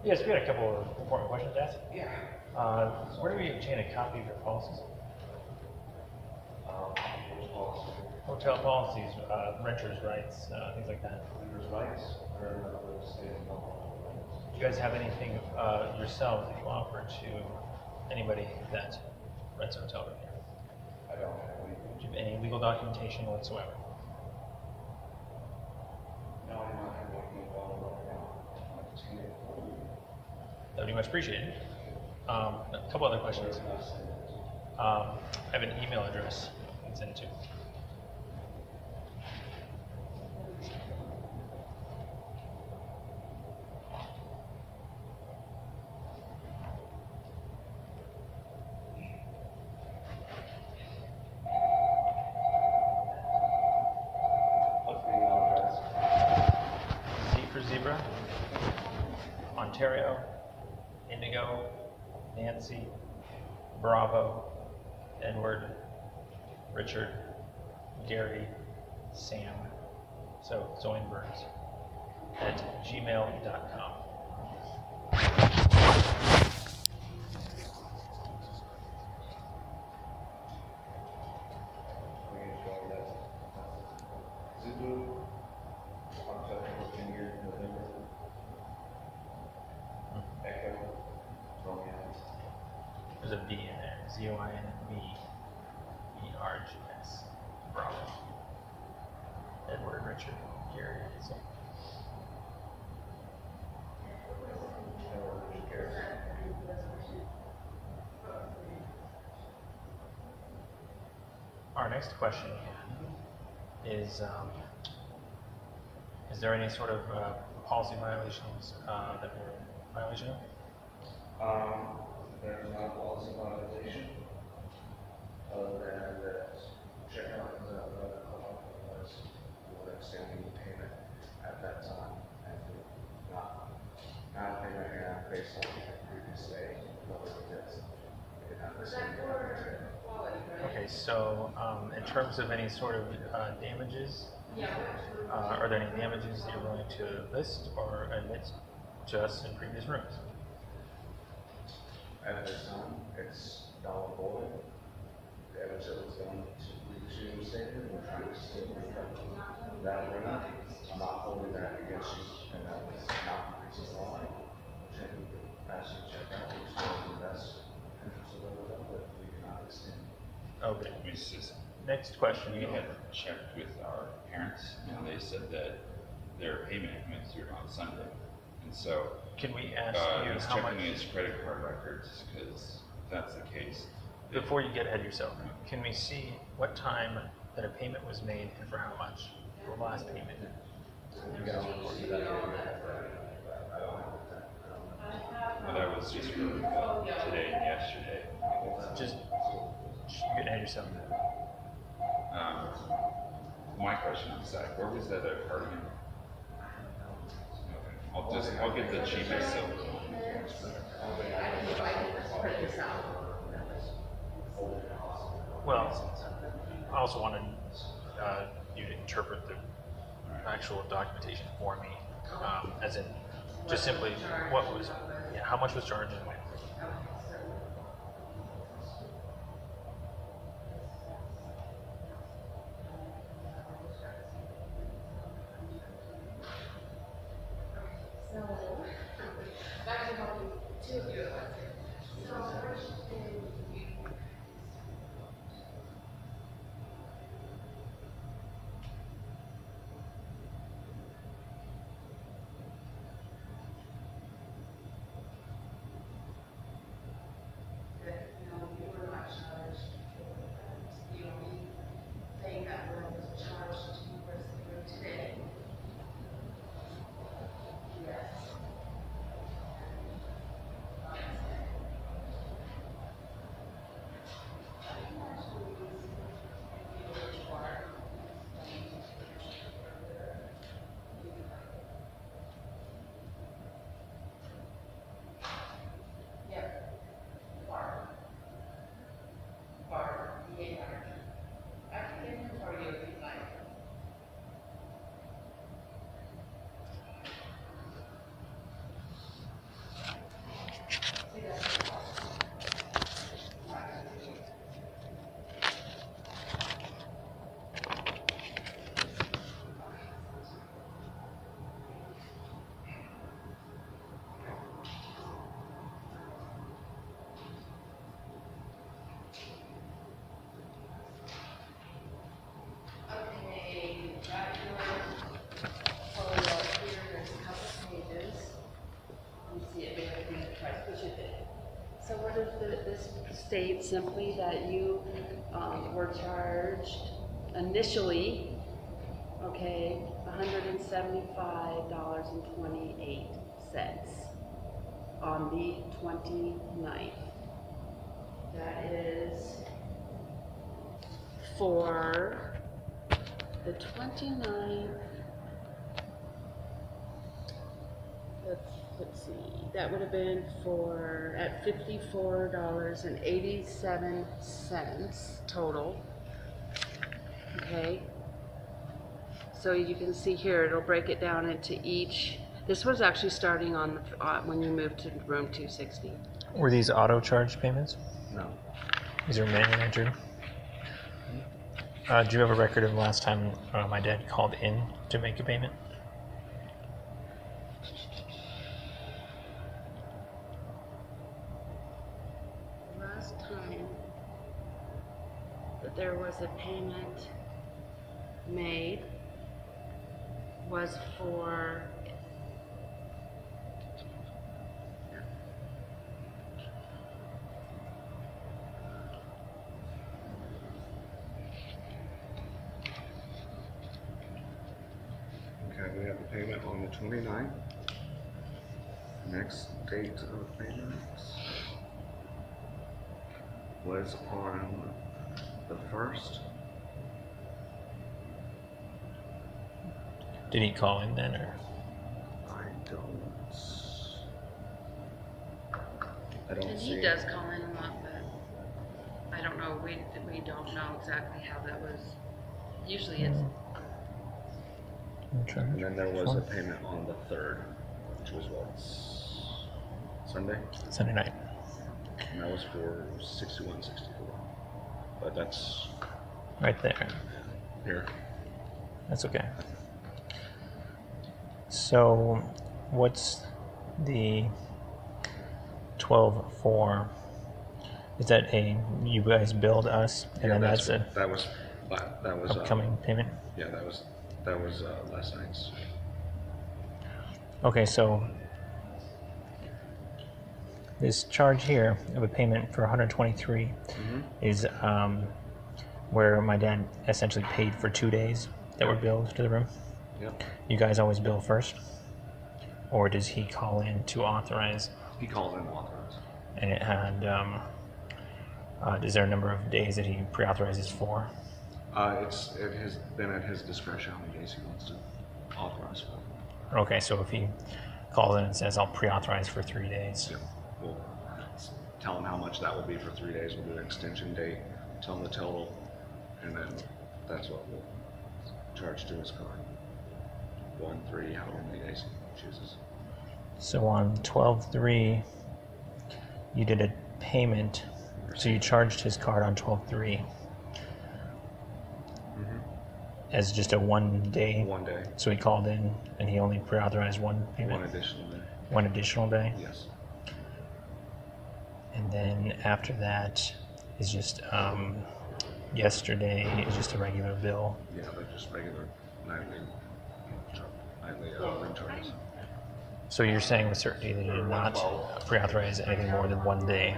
Yes, we had a couple of important questions to ask. Yeah. Where do we obtain a copy of your policies? Hotel policies, renters' rights, things like that. Renters' rights or state and Do you guys have anything yourselves that you offer to anybody that rents a hotel room here? I don't have anything. Do you have any legal documentation whatsoever? No, I do not have anything available right now. That would be much appreciated. A couple other questions. I have an email address I can send it to. What's the email address? Z for zebra, Ontario, Indigo, Nancy, Bravo, Edward, Richard, Gary, Sam, so Zoinbergs, at gmail.com. We can show that. Zulu, October, Finger, November. Echo, Romance. There's a B in there, ZOINBERGS, Bravo, Edward, Richard, Gary, Sam. Our next question is there any sort of policy violations that we're in violation of? There's not a policy violation, other than that check out the was for extending the payment at that time, and not payment based on the previous day, whether it did not receive the Okay, so in terms of any sort of damages, are there any damages that you're willing to list or admit to us in previous rooms? At this time, it's null and void. The evidence that was done to the statement, we're trying to still recover that rate. I'm not holding that against you, and that was not the reason why. Check, ask you to check out, we're still in the best interest of the hotel, but we cannot extend. Okay. It's just, Next question. we had checked with our parents, and they said that their payment went through on Sunday. And so, Can we ask you he's how checking much, his credit card records, because if that's the case. before you get ahead of yourself, can we see what time that a payment was made and for how much? The last payment. You guys reported that. Well, that was just for today and yesterday. Just get ahead of yourself. My question is that, where was that apartment? Okay, I'll get the cheapest silver. Well, I also wanted you to interpret the actual documentation for me, as in just simply what was, how much was charged and when. So what if this states simply that you were charged initially, okay, $175.28 on the 29th. That is for the 29th. Let's see, that would have been at $54.87 total. Okay. So you can see here, it'll break it down into each. This was actually starting on when you moved to room 260. Were these auto charge payments? No. These are manually entered. Do you have a record of the last time my dad called in to make a payment? Last time that there was a payment made was for Okay, we have a payment on the 29th. Next date of payments was on the 1st. Did he call in then, or? I don't and see. he does call in a lot, but I don't know. We don't know exactly how that was. Usually it's And then there was a payment on the 3rd, which was what? Sunday? Sunday night. And that was for 61.64. But that's Right there. here. That's okay. So, what's the 12/4? Is that you guys billed us, and then that's a that was upcoming payment? Yeah, that was last night's. Okay, so this charge here of a payment for 123 is where my dad essentially paid for 2 days that were billed to the room. Yep. You guys always bill first, or does he call in to authorize? He calls in authorized. And it had, is there a number of days that he pre-authorizes for? It has been at his discretion how many days he wants to authorize for. Okay, so if he calls in and says, I'll pre-authorize for 3 days. Yeah. We'll tell him how much that will be for 3 days. We'll do an extension date, tell him the total, and then that's what we'll charge to his card. 1, 3, however many days he chooses. So on 12/3, you did a payment, so you charged his card on 12/3 as just a 1 day. 1 day. So he called in and he only pre-authorized one payment. 1 additional day. 1 additional day. Yes. And then after that is just yesterday is just a regular bill. Yeah, they're just regular nightly room charges. So you're saying with certainty that you did not pre-authorize anything more than 1 day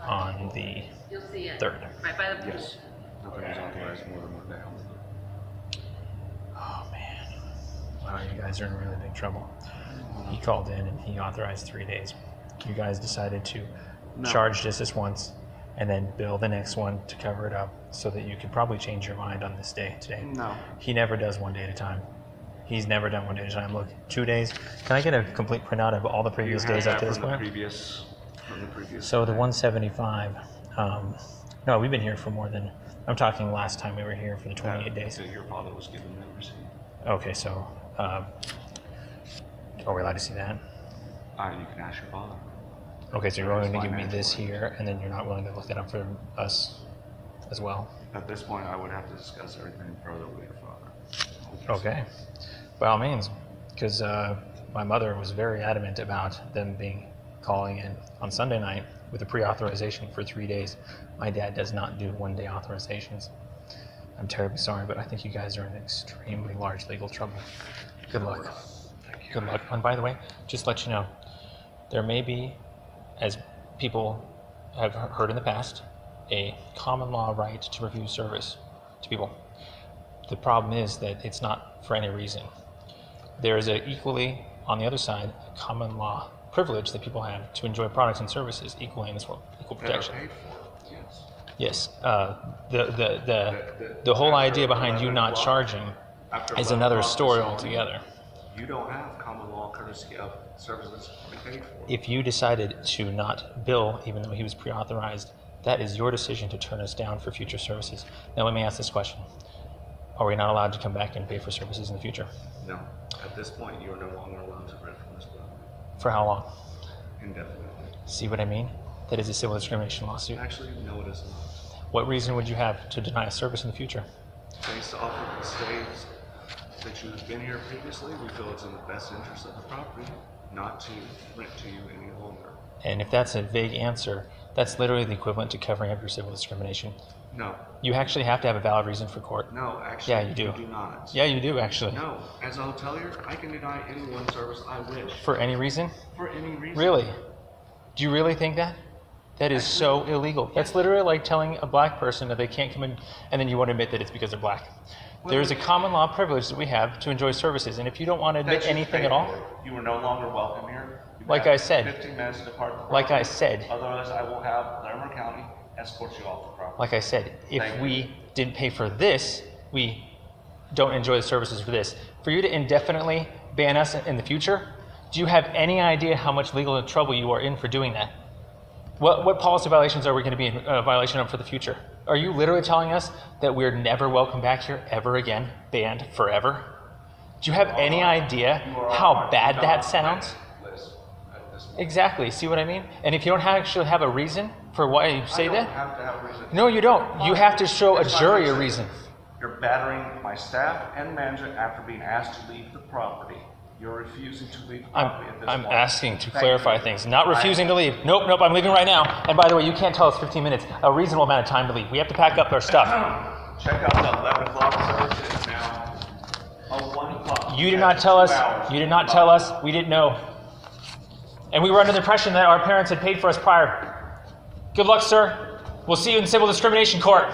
on the you'll see it 3rd. right by the pool. Yes. Nothing was authorized more than 1 day on the 3rd. Oh man. Wow, you guys are in really big trouble. He called in and he authorized 3 days. You guys decided to charge just this once and then bill the next one to cover it up so that you could probably change your mind on this day today. No. He never does 1 day at a time. He's never done 1 day at a time. Look, 2 days. Can I get a complete printout of all the previous days up to this point? From the previous. So the 175, no, we've been here for more than, I'm talking last time we were here for the 28 days. So your father was given that receipt. Okay, so, are we allowed to see that? You can ask your father. Okay, so you're willing to give me this here, and then you're not willing to look that up for us as well? At this point, I would have to discuss everything further with your father. Okay, by all means, because my mother was very adamant about them calling in on Sunday night with a pre-authorization for 3 days. My dad does not do 1 day authorizations. I'm terribly sorry, but I think you guys are in extremely large legal trouble. Good luck. Good luck. And by the way, just to let you know, there may be as people have heard in the past, a common law right to refuse service to people. The problem is that it's not for any reason. There is a equally, on the other side, a common law privilege that people have to enjoy products and services equally in this world, equal protection. That are paid for, yes. Yes, the whole idea behind you not charging is another story altogether. You don't have common law courtesy of services to be paid for. If you decided to not bill, even though he was pre-authorized, that is your decision to turn us down for future services. Now let me ask this question. Are we not allowed to come back and pay for services in the future? No. At this point, you are no longer allowed to rent from this property For how long? indefinitely. See what I mean? That is a civil discrimination lawsuit. Actually, no, it is not. What reason would you have to deny a service in the future? Based off of the stays that you've been here previously, we feel it's in the best interest of the property not to rent to you any longer. And if that's a vague answer, that's literally the equivalent to covering up your civil discrimination. No. You actually have to have a valid reason for court. No, actually, Yeah, you do. You do not. Yeah, you do actually. No. As a hotelier, I can deny anyone service I wish. For any reason? For any reason. Really? Do you really think that? That is so illegal. That's literally like telling a black person that they can't come in and then you want to admit that it's because they're black. There is a common law privilege that we have to enjoy services, and if you don't want to admit anything at all, you are no longer welcome here. You like have I said, 15 minutes to depart the property. like I said, Otherwise, I will have Larimer County escort you off the property. like I said, if Thank you. we didn't pay for this, we don't enjoy the services for this. For you to indefinitely ban us in the future, do you have any idea how much legal trouble you are in for doing that? What policy violations are we going to be in violation of for the future? Are you literally telling us that we're never welcome back here ever again, banned forever? Do you have any idea how bad that sounds? Exactly. See what I mean? And if you don't actually have a reason for why you say I don't that, have to have a reason. no, you don't. You have to show a That's not jury a reason. reason. You're battering my staff and management after being asked to leave the property. You're refusing to leave the property at this I'm point. asking to Thank clarify you. things, not refusing to leave. Nope, I'm leaving right now. And by the way, you can't tell us 15 minutes, a reasonable amount of time to leave. We have to pack up our stuff. Check out the 11 o'clock service. It is now 1 o'clock. You did not tell us. 2 hours. You did not tell us. We didn't know. And we were under the impression that our parents had paid for us prior. Good luck, sir. We'll see you in civil discrimination court.